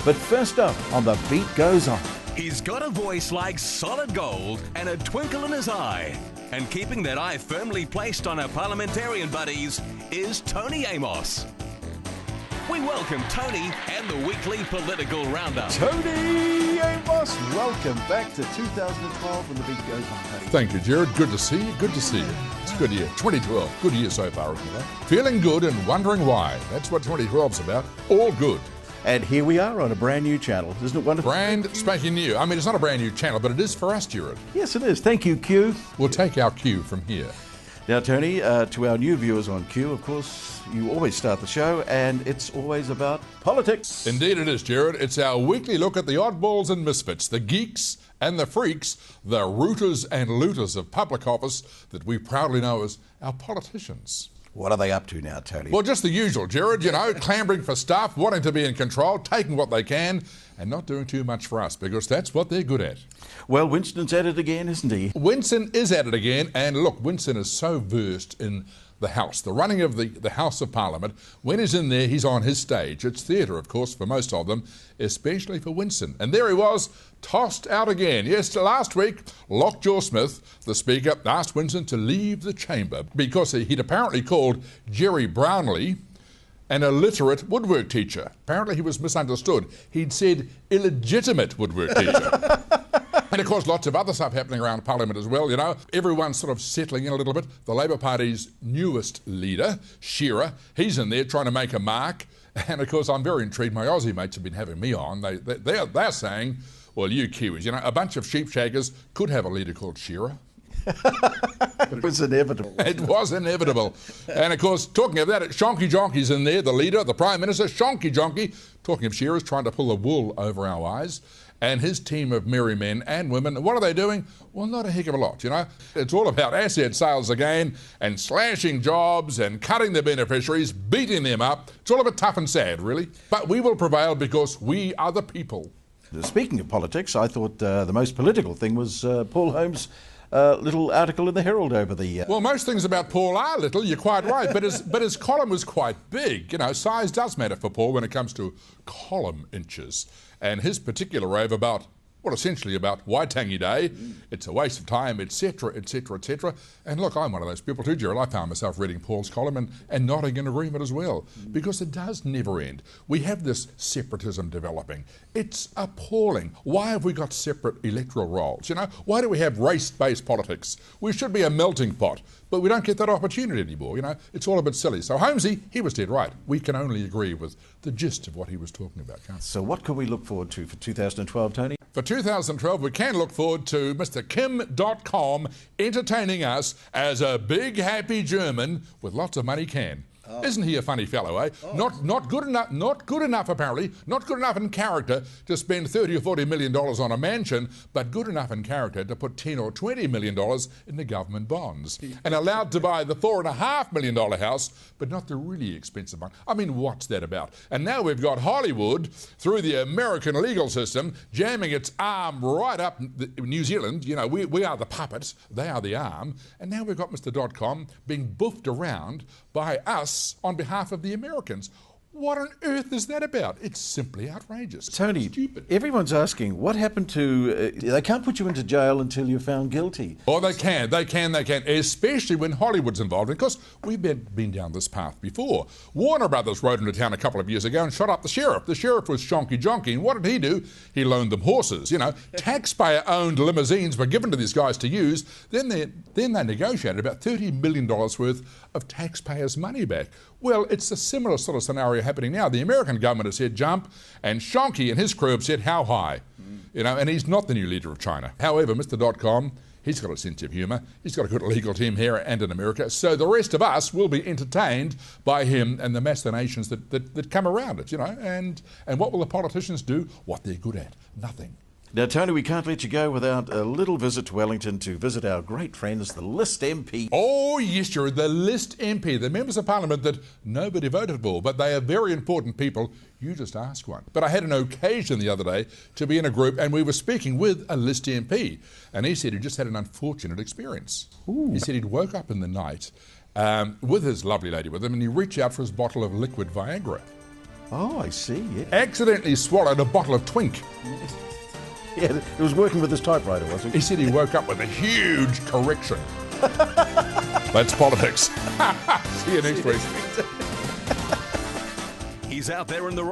But first up on The Beat Goes On. He's got a voice like solid gold and a twinkle in his eye. And keeping that eye firmly placed on our parliamentarian buddies is Tony Amos. We welcome Tony and the weekly political roundup. Tony Amos, welcome back to 2012 when The Beat Goes On, Tony. Thank you, Jared. Good to see you. Good to see you. It's a good year. 2012. Good year so far, isn't it? Feeling good and wondering why. That's what 2012's about. All good. And here we are on a brand new channel. Isn't it wonderful? Brand spanking new. I mean, it's not a brand new channel, but it is for us, Jared. Yes, it is. Thank you, Q. We'll take our cue from here. Now, Tony, to our new viewers on Q, of course, you always start the show, and it's always about politics. Indeed it is, Jared. It's our weekly look at the oddballs and misfits, the geeks and the freaks, the rooters and looters of public office that we proudly know as our politicians. What are they up to now, Tony? Well, just the usual, Jared, you know, clambering for stuff, wanting to be in control, taking what they can, and not doing too much for us, because that's what they're good at. Well, Winston's at it again, isn't he? Winston is at it again, and look, Winston is so versed in the House, the running of the House of Parliament. When he's in there, he's on his stage. It's theatre, of course, for most of them, especially for Winston. And there he was, tossed out again. Yes, last week, Lockjaw Smith, the Speaker, asked Winston to leave the chamber because he'd apparently called Jerry Brownlee an illiterate woodwork teacher. Apparently he was misunderstood. He'd said illegitimate woodwork teacher. And of course, lots of other stuff happening around Parliament as well, you know. Everyone's sort of settling in a little bit. The Labor Party's newest leader, Shearer, he's in there trying to make a mark. And of course, I'm very intrigued. My Aussie mates have been having me on. They're saying, well, you Kiwis, you know, a bunch of sheep shaggers could have a leader called Shearer. It was inevitable. It was inevitable. And of course, talking of that, Shonky Jonky's in there, the leader, the Prime Minister, Shonky Jonky, talking of Shearer's trying to pull the wool over our eyes. And his team of merry men and women, what are they doing? Well, not a heck of a lot, you know. It's all about asset sales again and slashing jobs and cutting their beneficiaries, beating them up. It's all a bit tough and sad, really. But we will prevail because we are the people. Speaking of politics, I thought the most political thing was Paul Holmes' little article in the Herald over the... Well, most things about Paul are little, you're quite right, but his column was quite big. You know, size does matter for Paul when it comes to column inches. And his particular rave about, well, essentially about Waitangi Day, it's a waste of time, etc., etc., etc. And look, I'm one of those people too, Gerald. I found myself reading Paul's column and nodding in agreement as well, because it does never end. We have this separatism developing. It's appalling. Why have we got separate electoral rolls? You know, why do we have race-based politics? We should be a melting pot, but we don't get that opportunity anymore. You know, it's all a bit silly. So Holmesy, he was dead right. We can only agree with the gist of what he was talking about, can't we? So what can we look forward to for 2012, Tony? For 2012, we can look forward to Mr. Kim.com entertaining us as a big, happy German with lots of money can. Oh. Isn't he a funny fellow, eh? Oh. Not good enough apparently, not good enough in character to spend $30 or $40 million on a mansion, but good enough in character to put $10 or $20 million in the government bonds. And allowed to buy the $4.5 million house, but not the really expensive one. I mean, what's that about? And now we've got Hollywood, through the American legal system, jamming its arm right up New Zealand. You know, we are the puppets, they are the arm. And now we've got Mr. .com being buffed around by us on behalf of the Americans. What on earth is that about? It's simply outrageous. Tony, stupid. Everyone's asking, what happened to... they can't put you into jail until you're found guilty. Oh, they can, especially when Hollywood's involved. And of course, we've been down this path before. Warner Brothers rode into town a couple of years ago and shot up the sheriff. The sheriff was Shonky Jonky, and what did he do? He loaned them horses. You know, taxpayer-owned limousines were given to these guys to use. Then they negotiated about $30 million worth of taxpayers' money back. Well, it's a similar sort of scenario happening now. The American government has said jump, and Shonky and his crew have said how high. You know, and he's not the new leader of China. However, Mr. .com, he's got a sense of humour. He's got a good legal team here and in America. So the rest of us will be entertained by him and the machinations that come around it, you know. And what will the politicians do? What they're good at? Nothing. Now, Tony, we can't let you go without a little visit to Wellington to visit our great friends, the List MP. Oh, yes, you're the List MP, the members of Parliament that nobody voted for, but they are very important people. You just ask one. But I had an occasion the other day to be in a group, and we were speaking with a List MP, and he said he just had an unfortunate experience. Ooh. He said he'd woke up in the night with his lovely lady with him, and he reached out for his bottle of liquid Viagra. Oh, I see. Yeah. Accidentally swallowed a bottle of Twink. Yeah, it was working with his typewriter, was it? He said he woke up with a huge correction. That's politics. See you next week. He's out there in the rain.